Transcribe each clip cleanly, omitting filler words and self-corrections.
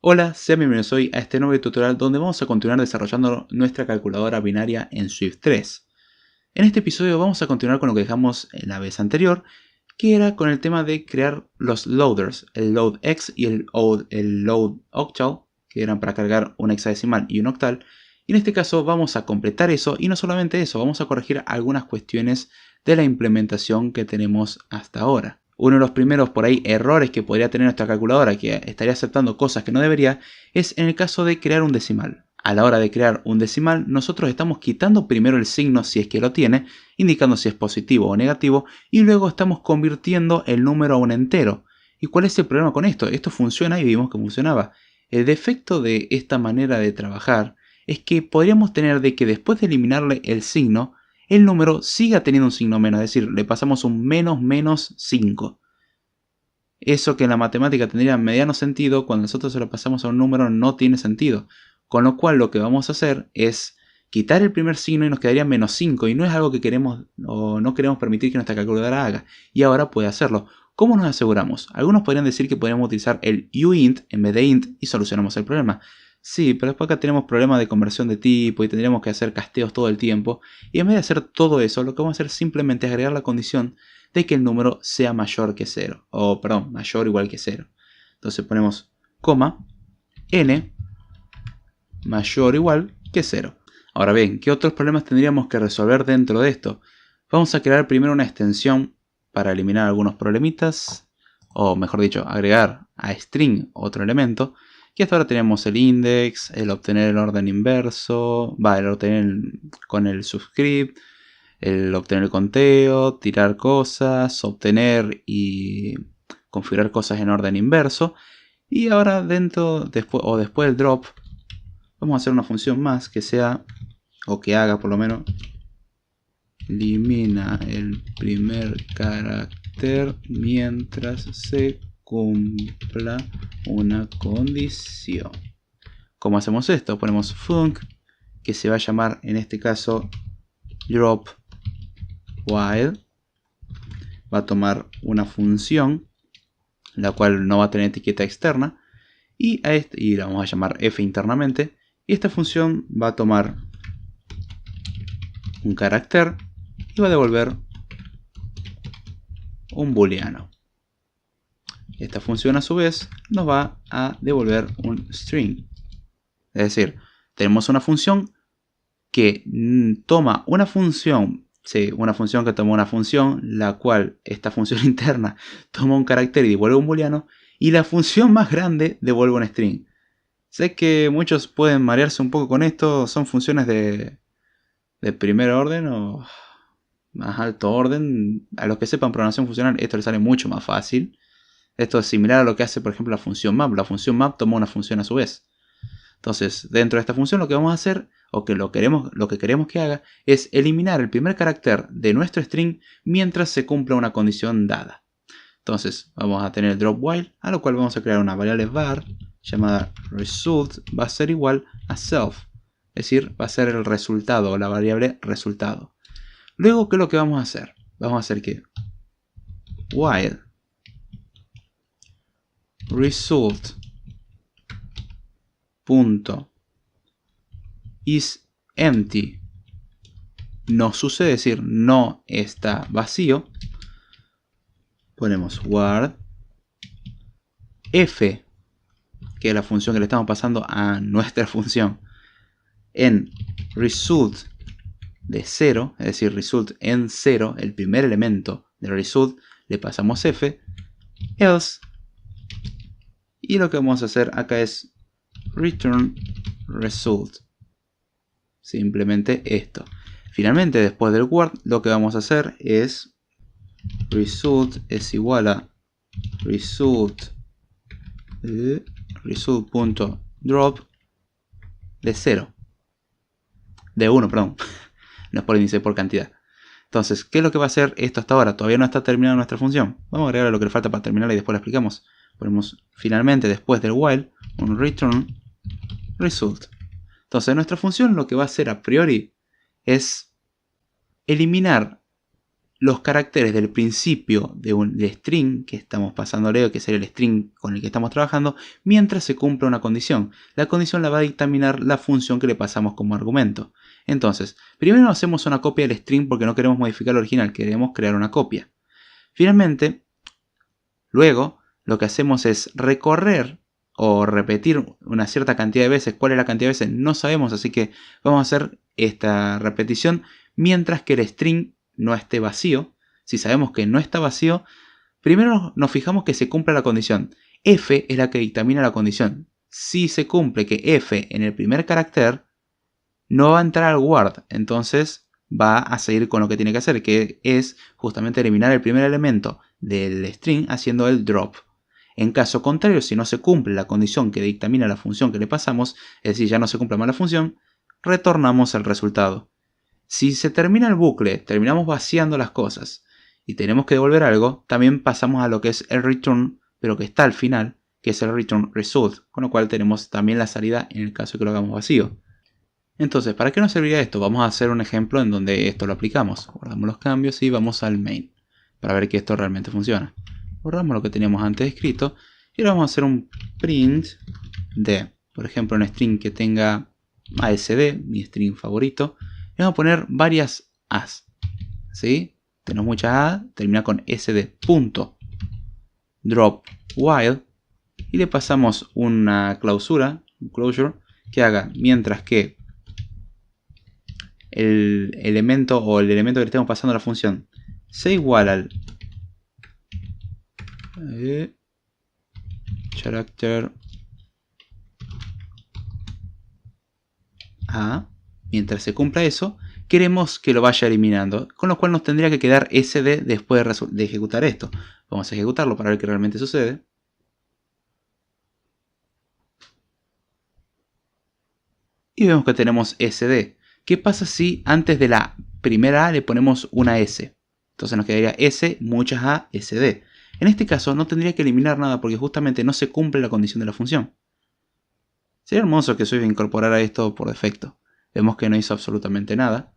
Hola, sean bienvenidos hoy a este nuevo tutorial donde vamos a continuar desarrollando nuestra calculadora binaria en Swift 3. En este episodio vamos a continuar con lo que dejamos en la vez anterior, que era con el tema de crear los loaders, el loadx y el loadoctal, que eran para cargar un hexadecimal y un octal. Y en este caso vamos a completar eso, y no solamente eso, vamos a corregir algunas cuestiones de la implementación que tenemos hasta ahora. Uno de los primeros por ahí errores que podría tener nuestra calculadora, que estaría aceptando cosas que no debería, es en el caso de crear un decimal. A la hora de crear un decimal, nosotros estamos quitando primero el signo si es que lo tiene, indicando si es positivo o negativo, y luego estamos convirtiendo el número a un entero. ¿Y cuál es el problema con esto? Esto funciona y vimos que funcionaba. El defecto de esta manera de trabajar es que podríamos tener de que después de eliminarle el signo, el número siga teniendo un signo menos, es decir, le pasamos un menos 5. Eso que en la matemática tendría mediano sentido, cuando nosotros se lo pasamos a un número no tiene sentido. Con lo cual lo que vamos a hacer es quitar el primer signo y nos quedaría menos 5. Y no es algo que queremos o no queremos permitir que nuestra calculadora haga. Y ahora puede hacerlo. ¿Cómo nos aseguramos? Algunos podrían decir que podríamos utilizar el uint en vez de int y solucionamos el problema. Sí, pero después acá tenemos problemas de conversión de tipo y tendríamos que hacer casteos todo el tiempo. Y en vez de hacer todo eso, lo que vamos a hacer simplemente es agregar la condición de que el número sea mayor que 0. O, perdón, mayor o igual que 0. Entonces ponemos coma, n mayor o igual que 0. Ahora bien, ¿qué otros problemas tendríamos que resolver dentro de esto? Vamos a crear primero una extensión para eliminar algunos problemitas. O mejor dicho, agregar a string otro elemento. Y hasta ahora tenemos el index, el obtener el orden inverso, el obtener con el subscript, el obtener el conteo, tirar cosas, obtener y configurar cosas en orden inverso. Y ahora después del drop, vamos a hacer una función más que sea, o que haga por lo menos, elimina el primer carácter mientras se cumpla una condición. ¿Cómo hacemos esto? Ponemos func, que se va a llamar en este caso drop while. Va a tomar una función, la cual no va a tener etiqueta externa, y la vamos a llamar f internamente. Y esta función va a tomar un carácter y va a devolver un booleano. Esta función a su vez nos va a devolver un string. Es decir, tenemos una función que toma una función, una función que toma una función, la cual esta función interna toma un carácter y devuelve un booleano, y la función más grande devuelve un string. Sé que muchos pueden marearse un poco con esto, son funciones de primer orden o más alto orden. A los que sepan programación funcional esto les sale mucho más fácil. Esto es similar a lo que hace por ejemplo la función map. La función map toma una función a su vez. Entonces dentro de esta función lo que vamos a hacer, o que lo que queremos que haga, es eliminar el primer carácter de nuestro string mientras se cumpla una condición dada. Entonces vamos a tener el drop while, a lo cual vamos a crear una variable var llamada result, va a ser igual a self. Es decir, va a ser el resultado o la variable resultado. Luego, ¿qué es lo que vamos a hacer? Vamos a hacer que while result punto is empty no sucede, es decir, no está vacío. Ponemos word f, que es la función que le estamos pasando a nuestra función, en result de 0, es decir, result en 0, el primer elemento del result, le pasamos f, else, y lo que vamos a hacer acá es return result. Simplemente esto. Finalmente, después del word, lo que vamos a hacer es result es igual a result.drop de 0. De 1, perdón. No es por índice, por cantidad. Entonces, ¿qué es lo que va a hacer esto hasta ahora? Todavía no está terminada nuestra función. Vamos a agregar lo que le falta para terminarla y después la explicamos. Ponemos finalmente, después del while, un return result. Entonces, nuestra función lo que va a hacer a priori es eliminar los caracteres del principio de string que estamos pasándole, o que sería el string con el que estamos trabajando, mientras se cumpla una condición. La condición la va a dictaminar la función que le pasamos como argumento. Entonces, primero hacemos una copia del string porque no queremos modificar el original, queremos crear una copia. Finalmente, luego, lo que hacemos es recorrer o repetir una cierta cantidad de veces. ¿Cuál es la cantidad de veces? No sabemos, así que vamos a hacer esta repetición mientras que el string no esté vacío. Si sabemos que no está vacío, primero nos fijamos que se cumpla la condición. F es la que dictamina la condición. Si se cumple que F en el primer carácter, no va a entrar al word, entonces va a seguir con lo que tiene que hacer, que es justamente eliminar el primer elemento del string haciendo el drop. En caso contrario, si no se cumple la condición que dictamina la función que le pasamos, es decir, ya no se cumple más la función, retornamos el resultado. Si se termina el bucle, terminamos vaciando las cosas y tenemos que devolver algo, también pasamos a lo que es el return, pero que está al final, que es el return result, con lo cual tenemos también la salida en el caso de que lo hagamos vacío. Entonces, ¿para qué nos serviría esto? Vamos a hacer un ejemplo en donde esto lo aplicamos. Guardamos los cambios y vamos al main para ver que esto realmente funciona. Borramos lo que teníamos antes escrito y ahora vamos a hacer un print de, por ejemplo, un string que tenga ASD, mi string favorito, y vamos a poner varias A's. ¿Sí? Tenemos muchas A, termina con sd. Drop while y le pasamos una clausura, un closure, que haga mientras que el elemento que le estemos pasando a la función sea igual al character A, mientras se cumpla eso, queremos que lo vaya eliminando, con lo cual nos tendría que quedar sd después de ejecutar esto. Vamos a ejecutarlo para ver qué realmente sucede. Y vemos que tenemos sd. ¿Qué pasa si antes de la primera A le ponemos una S? Entonces nos quedaría S, muchas A, SD. En este caso no tendría que eliminar nada porque justamente no se cumple la condición de la función. Sería hermoso que Swift incorporara esto por defecto. Vemos que no hizo absolutamente nada.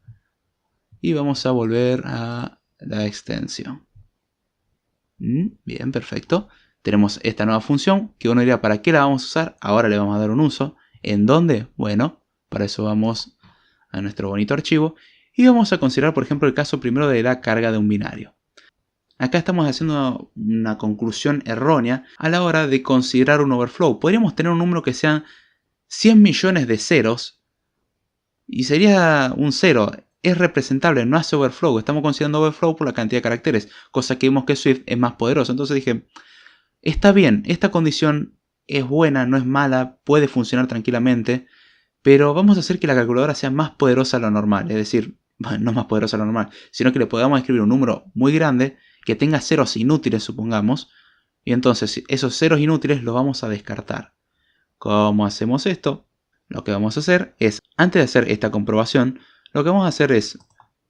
Y vamos a volver a la extensión. Bien, perfecto. Tenemos esta nueva función que uno diría, ¿para qué la vamos a usar? Ahora le vamos a dar un uso. ¿En dónde? Bueno, para eso vamos a nuestro bonito archivo y vamos a considerar, por ejemplo, el caso primero de la carga de un binario. Acá estamos haciendo una conclusión errónea a la hora de considerar un overflow. Podríamos tener un número que sean 100 millones de ceros y sería un cero. Es representable, no hace overflow. Estamos considerando overflow por la cantidad de caracteres, cosa que vemos que Swift es más poderoso. Entonces dije, está bien, esta condición es buena, no es mala, puede funcionar tranquilamente, pero vamos a hacer que la calculadora sea más poderosa de lo normal. Es decir, no más poderosa de lo normal, sino que le podamos escribir un número muy grande que tenga ceros inútiles, supongamos, y entonces esos ceros inútiles los vamos a descartar. ¿Cómo hacemos esto? Lo que vamos a hacer es, antes de hacer esta comprobación, lo que vamos a hacer es,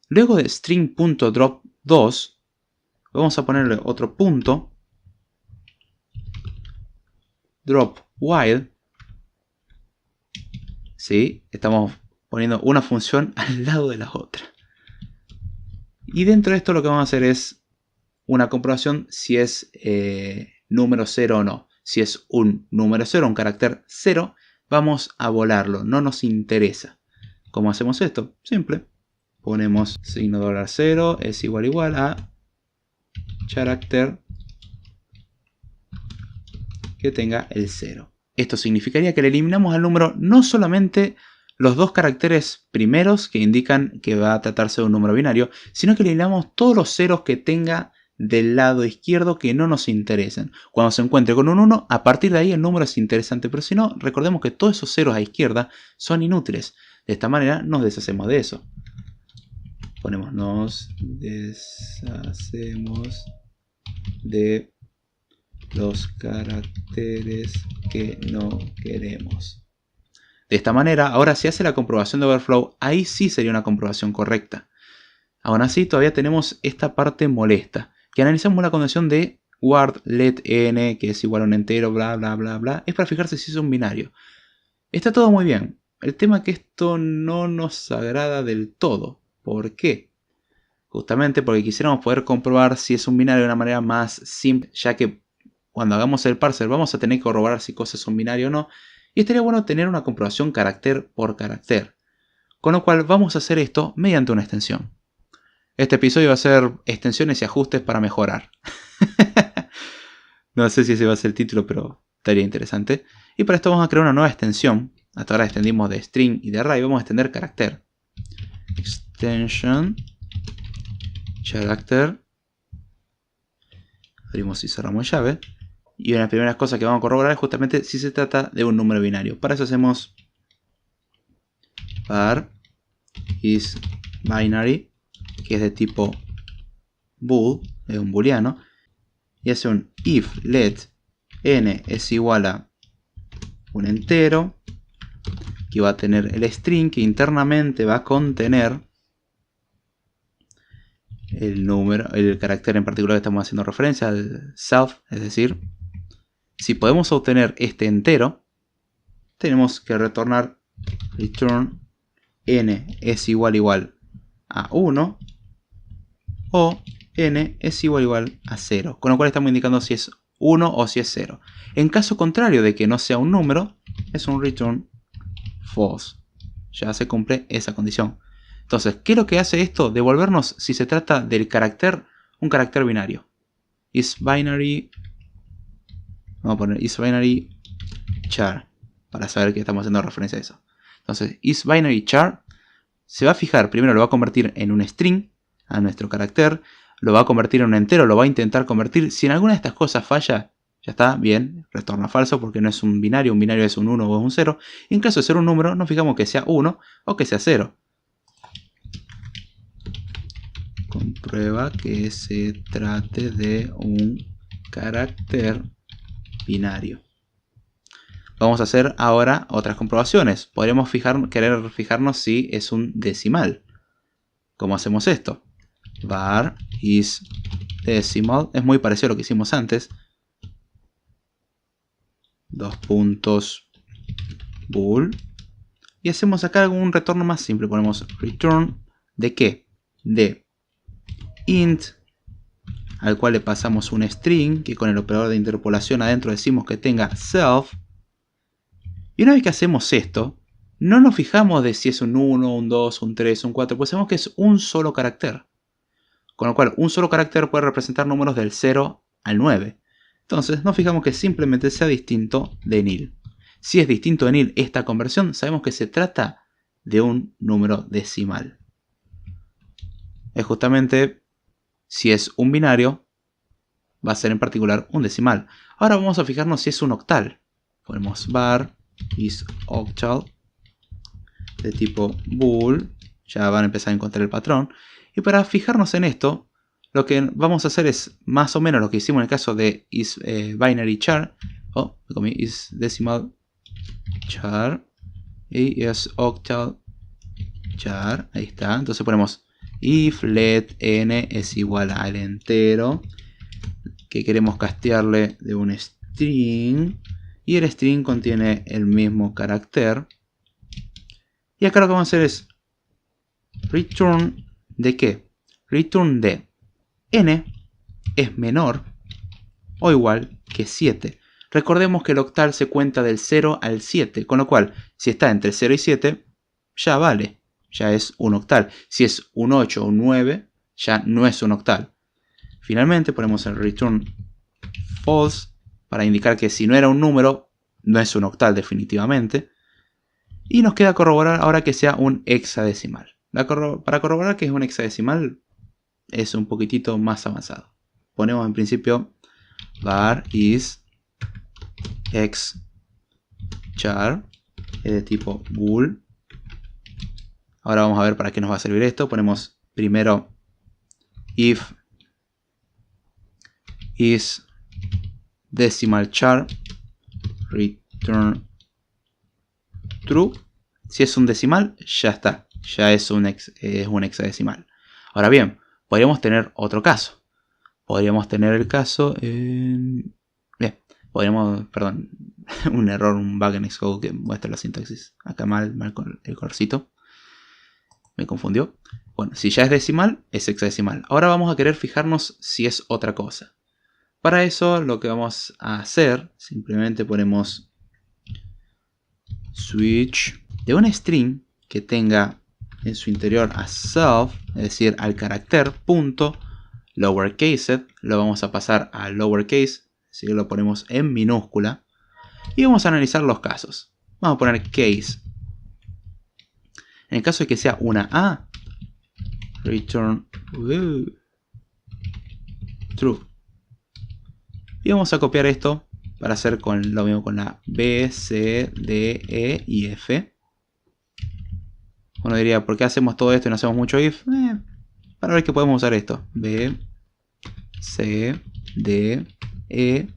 luego de string.drop2, vamos a ponerle otro punto, drop while, ¿sí? Estamos poniendo una función al lado de la otra. Y dentro de esto lo que vamos a hacer es una comprobación si es número 0 o no. Si es un número 0, un carácter 0, vamos a volarlo, no nos interesa. ¿Cómo hacemos esto? Simple. Ponemos signo $0 es igual a carácter que tenga el 0. Esto significaría que le eliminamos al número no solamente los dos caracteres primeros que indican que va a tratarse de un número binario, sino que le eliminamos todos los ceros que tenga del lado izquierdo que no nos interesan. Cuando se encuentre con un 1, a partir de ahí el número es interesante, pero si no, recordemos que todos esos ceros a izquierda son inútiles. De esta manera nos deshacemos de eso. Ponemos nos deshacemos de los caracteres que no queremos. De esta manera, ahora si hace la comprobación de overflow, ahí sí sería una comprobación correcta. Aún así, todavía tenemos esta parte molesta, que analizamos la condición de word let n, que es igual a un entero, bla bla bla bla, es para fijarse si es un binario. Está todo muy bien. El tema es que esto no nos agrada del todo. ¿Por qué? Justamente porque quisiéramos poder comprobar si es un binario de una manera más simple, ya que cuando hagamos el parser vamos a tener que corroborar si cosas son binario o no, y estaría bueno tener una comprobación carácter por carácter. Con lo cual vamos a hacer esto mediante una extensión. Este episodio va a ser extensiones y ajustes para mejorar. No sé si ese va a ser el título, pero estaría interesante. Y para esto vamos a crear una nueva extensión. Hasta ahora extendimos de string y de array. Vamos a extender carácter. Extension character. Abrimos y cerramos llave. Y una de las primeras cosas que vamos a corroborar es justamente si se trata de un número binario. Para eso hacemos var is binary, que es de tipo bool, es un booleano. Y hace un if let n es igual a un entero, que va a tener el string que internamente va a contener el número, el carácter en particular que estamos haciendo referencia, al self. Es decir, si podemos obtener este entero, tenemos que retornar return n es igual a 1 o n es igual a 0, con lo cual estamos indicando si es 1 o si es 0. En caso contrario de que no sea un número, es un return false. Ya se cumple esa condición. Entonces, ¿qué es lo que hace esto? Devolvernos si se trata del carácter, un carácter binario. Is binary, vamos a poner is binary char, para saber que estamos haciendo referencia a eso. Entonces, is binary char se va a fijar, primero lo va a convertir en un string a nuestro carácter, lo va a convertir en un entero, lo va a intentar convertir. Si en alguna de estas cosas falla, ya está, bien, retorna falso porque no es un binario es un 1 o es un 0. Y en caso de ser un número, nos fijamos que sea 1 o que sea 0. Comprueba que se trate de un carácter binario. Vamos a hacer ahora otras comprobaciones. Podríamos querer fijarnos si es un decimal. ¿Cómo hacemos esto? Var is decimal. Es muy parecido a lo que hicimos antes. Dos puntos bool. Y hacemos acá un retorno más simple. Ponemos return de qué? De int, al cual le pasamos un string, que con el operador de interpolación adentro decimos que tenga self. Y una vez que hacemos esto, no nos fijamos de si es un 1, un 2, un 3, un 4, pues sabemos que es un solo carácter. Con lo cual, un solo carácter puede representar números del 0 al 9. Entonces, nos fijamos que simplemente sea distinto de nil. Si es distinto de nil esta conversión, sabemos que se trata de un número decimal. Es justamente, si es un binario, va a ser en particular un decimal. Ahora vamos a fijarnos si es un octal. Ponemos var is octal de tipo bool. Ya van a empezar a encontrar el patrón. Y para fijarnos en esto, lo que vamos a hacer es más o menos lo que hicimos en el caso de is binary char. Is decimal char. Y es octal char. Ahí está. Entonces ponemos if let n es igual al entero que queremos castearle de un string. Y el string contiene el mismo carácter. Y acá lo que vamos a hacer es return de qué? Return de n es menor o igual que 7. Recordemos que el octal se cuenta del 0 al 7, con lo cual si está entre 0 y 7 ya vale, ya es un octal. Si es un 8 o un 9 ya no es un octal. Finalmente ponemos el return false para indicar que si no era un número no es un octal definitivamente. Y nos queda corroborar ahora que sea un hexadecimal. Para corroborar que es un hexadecimal es un poquitito más avanzado. Ponemos en principio var is hex char, es de tipo bool. Ahora vamos a ver para qué nos va a servir esto. Ponemos primero if is decimal char return true. Si es un decimal, ya está. Ya es un hexadecimal. Ahora bien, podríamos tener otro caso. Podríamos tener el caso en... Bien, podríamos... Perdón, un error, un bug en Xcode que muestra la sintaxis. Acá mal con el colorcito. Me confundió. Bueno, si ya es decimal, es hexadecimal. Ahora vamos a querer fijarnos si es otra cosa. Para eso lo que vamos a hacer, simplemente ponemos switch de una string que tenga en su interior a self, es decir, al carácter, punto, lowercase, lo vamos a pasar a lowercase, así que lo ponemos en minúscula. Y vamos a analizar los casos. Vamos a poner case. En el caso de que sea una A, return true. Y vamos a copiar esto para hacer lo mismo con la B, C, D, E y F. Uno diría, ¿por qué hacemos todo esto y no hacemos mucho if? Para ver que podemos usar esto. B, C, D, E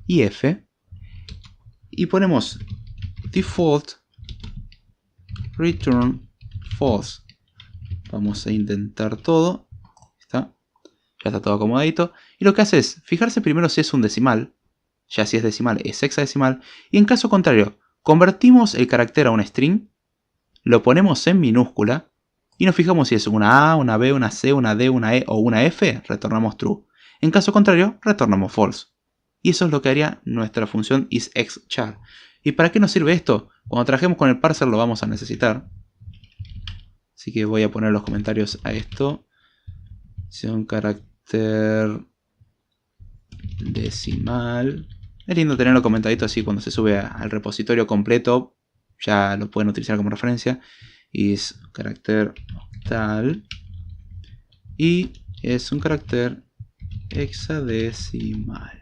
y F. Y ponemos default return false. Vamos a intentar todo. ¿Está? Ya está todo acomodadito. Y lo que hace es fijarse primero si es un decimal. Ya si es decimal es hexadecimal. Y en caso contrario, convertimos el carácter a un string. Lo ponemos en minúscula. Y nos fijamos si es una A, una B, una C, una D, una E o una F. Retornamos true. En caso contrario, retornamos false. Y eso es lo que haría nuestra función isXchar. ¿Y para qué nos sirve esto? Cuando trabajemos con el parser lo vamos a necesitar. Así que voy a poner los comentarios a esto. Si un carácter decimal. Es lindo tenerlo comentadito así cuando se sube al repositorio completo. Ya lo pueden utilizar como referencia. Es carácter octal. Y es un carácter hexadecimal.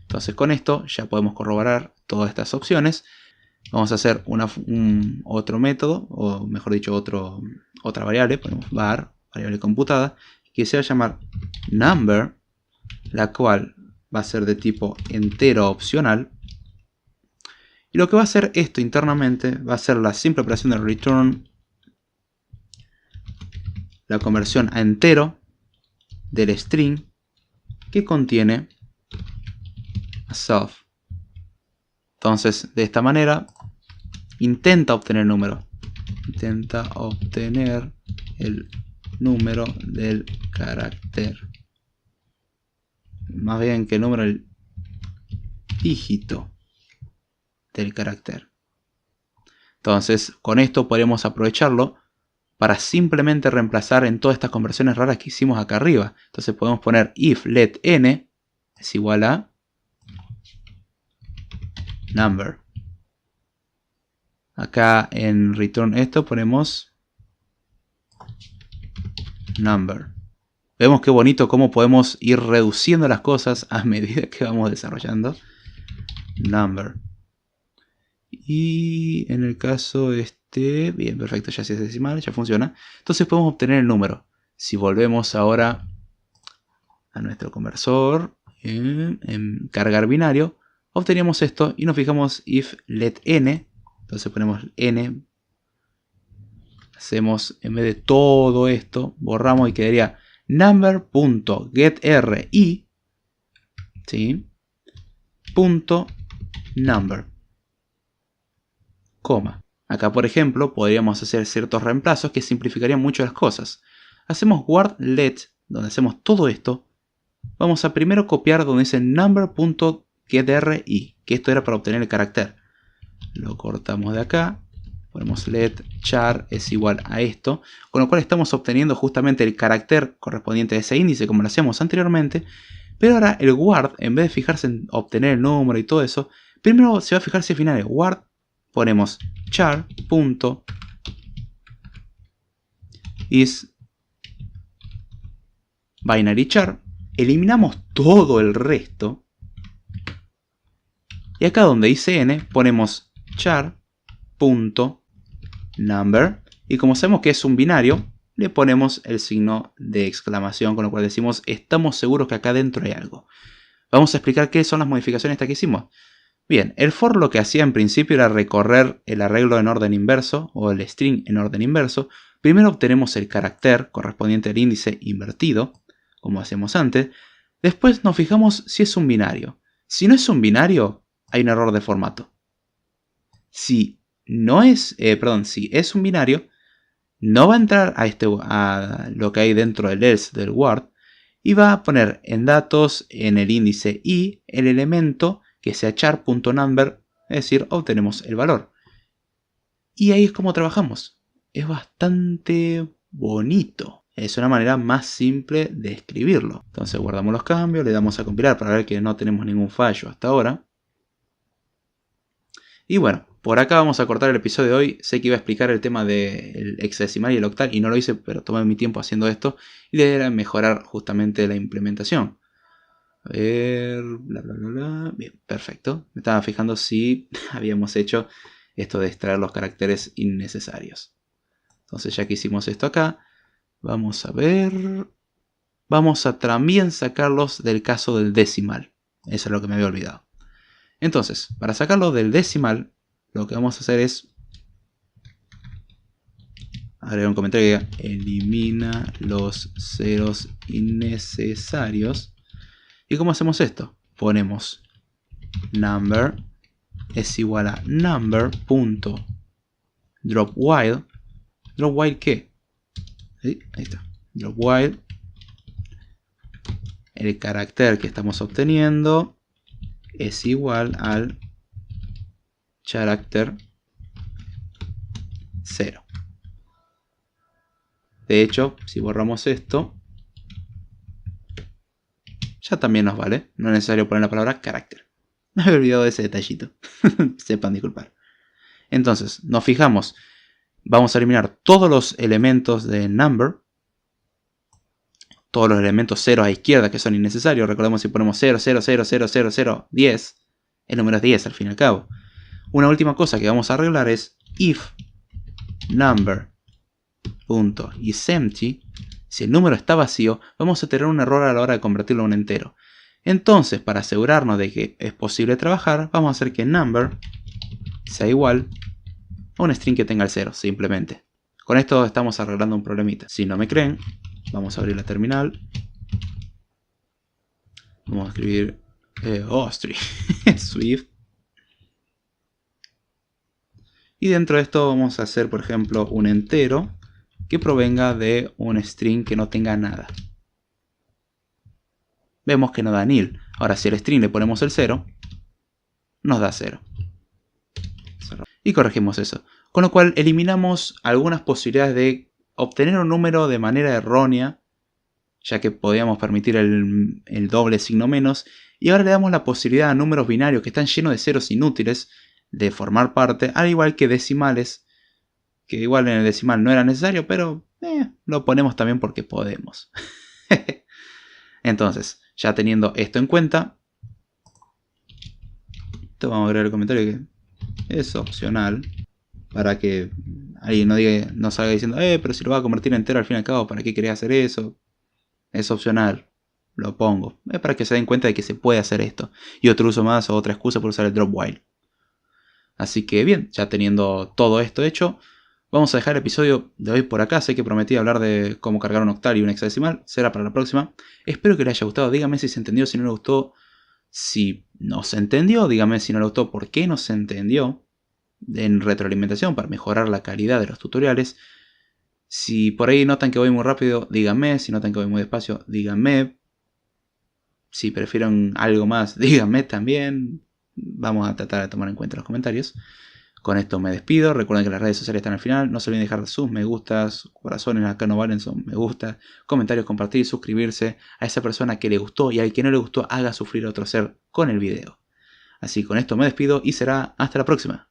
Entonces con esto ya podemos corroborar todas estas opciones. Vamos a hacer otro método, o mejor dicho otra variable. Ponemos var, variable computada, que se va a llamar number, la cual va a ser de tipo entero opcional. Y lo que va a hacer esto internamente va a ser la simple operación de return, la conversión a entero del string que contiene a self. Entonces, de esta manera, intenta obtener el número. Intenta obtener el número del carácter. Más bien que el número del dígito del carácter. Entonces, con esto podemos aprovecharlo para simplemente reemplazar en todas estas conversiones raras que hicimos acá arriba. Entonces podemos poner if let n es igual a number. Acá en return esto ponemos number. Vemos qué bonito cómo podemos ir reduciendo las cosas a medida que vamos desarrollando. Number. Y en el caso bien, perfecto, ya si es decimal, ya funciona. Entonces podemos obtener el número. Si volvemos ahora a nuestro conversor, en cargar binario, obteníamos esto y nos fijamos if let n. Entonces ponemos n. Hacemos, en vez de todo esto, borramos y quedaría number.getRi, ¿sí? Punto number, coma. Acá, por ejemplo, podríamos hacer ciertos reemplazos que simplificarían mucho las cosas. Hacemos word let, donde hacemos todo esto. Vamos a primero copiar donde dice number.getRi, que esto era para obtener el carácter. Lo cortamos de acá. Ponemos let char es igual a esto, con lo cual estamos obteniendo justamente el carácter correspondiente a ese índice como lo hacíamos anteriormente, pero ahora el word, en vez de fijarse en obtener el número y todo eso, primero se va a fijar si al final el word, ponemos char punto is binary char, eliminamos todo el resto, y acá donde dice n, ponemos char punto number, y como sabemos que es un binario, le ponemos el signo de exclamación, con lo cual decimos estamos seguros que acá dentro hay algo. Vamos a explicar qué son las modificaciones que hicimos. Bien, el for lo que hacía en principio era recorrer el arreglo en orden inverso, o el string en orden inverso. Primero obtenemos el carácter correspondiente al índice invertido, como hacemos antes. Después nos fijamos si es un binario. Si no es un binario, hay un error de formato. Si es un binario, no va a entrar a lo que hay dentro del else del Word y va a poner en datos, en el índice i, el elemento que sea char.number, es decir, obtenemos el valor. Y ahí es como trabajamos. Es bastante bonito. Es una manera más simple de escribirlo. Entonces guardamos los cambios, le damos a compilar para ver que no tenemos ningún fallo hasta ahora. Y bueno, por acá vamos a cortar el episodio de hoy. Sé que iba a explicar el tema del hexadecimal y el octal y no lo hice, pero tomé mi tiempo haciendo esto. Y la idea era mejorar justamente la implementación. A ver, bla bla bla bla. Bien, perfecto. Me estaba fijando si habíamos hecho esto de extraer los caracteres innecesarios. Entonces ya que hicimos esto acá, vamos a ver. Vamos a también sacarlos del caso del decimal. Eso es lo que me había olvidado. Entonces, para sacarlo del decimal, lo que vamos a hacer es agregar un comentario que diga elimina los ceros innecesarios. ¿Y cómo hacemos esto? Ponemos number es igual a number.dropWhile. ¿DropWhile qué? ¿Sí? Ahí está. DropWhile. El carácter que estamos obteniendo es igual al carácter 0. De hecho, si borramos esto, ya también nos vale. No es necesario poner la palabra carácter. Me había olvidado de ese detallito. Sepan disculpar. Entonces, nos fijamos. Vamos a eliminar todos los elementos de number. Todos los elementos 0 a izquierda que son innecesarios. Recordemos si ponemos 0, 0, 0, 0, 0, 0, 10. El número es 10 al fin y al cabo. Una última cosa que vamos a arreglar es if number.isEmpty. Si el número está vacío, vamos a tener un error a la hora de convertirlo en un entero. Entonces, para asegurarnos de que es posible trabajar, vamos a hacer que number sea igual a un string que tenga el 0, simplemente. Con esto estamos arreglando un problemita. Si no me creen, vamos a abrir la terminal. Vamos a escribir Swift. Y dentro de esto vamos a hacer, por ejemplo, un entero que provenga de un string que no tenga nada. Vemos que no da nil. Ahora, si al string le ponemos el 0, nos da 0. Y corregimos eso. Con lo cual eliminamos algunas posibilidades de obtener un número de manera errónea, ya que podíamos permitir el doble signo menos. Y ahora le damos la posibilidad a números binarios que están llenos de ceros inútiles de formar parte, al igual que decimales, que igual en el decimal no era necesario, pero lo ponemos también porque podemos. Entonces, ya teniendo esto en cuenta, vamos a agregar el comentario que es opcional, para que alguien no salga diciendo, pero si lo va a convertir entero al fin y al cabo, ¿para qué quería hacer eso? Es opcional, lo pongo. Es para que se den cuenta de que se puede hacer esto. Y otro uso más o otra excusa por usar el drop while. Así que bien, ya teniendo todo esto hecho, vamos a dejar el episodio de hoy por acá. Sé que prometí hablar de cómo cargar un octal y un hexadecimal. Será para la próxima. Espero que les haya gustado. Díganme si se entendió, si no les gustó. Si no se entendió, díganme si no les gustó, por qué no se entendió. En retroalimentación para mejorar la calidad de los tutoriales. Si por ahí notan que voy muy rápido, díganme. Si notan que voy muy despacio, díganme. Si prefieren algo más, díganme también. Vamos a tratar de tomar en cuenta los comentarios. Con esto me despido. Recuerden que las redes sociales están al final. No se olviden dejar sus me gustas, corazones acá no valen, son me gusta, comentarios, compartir, suscribirse a esa persona que le gustó y al que no le gustó haga sufrir a otro ser con el video. Así con esto me despido y será hasta la próxima.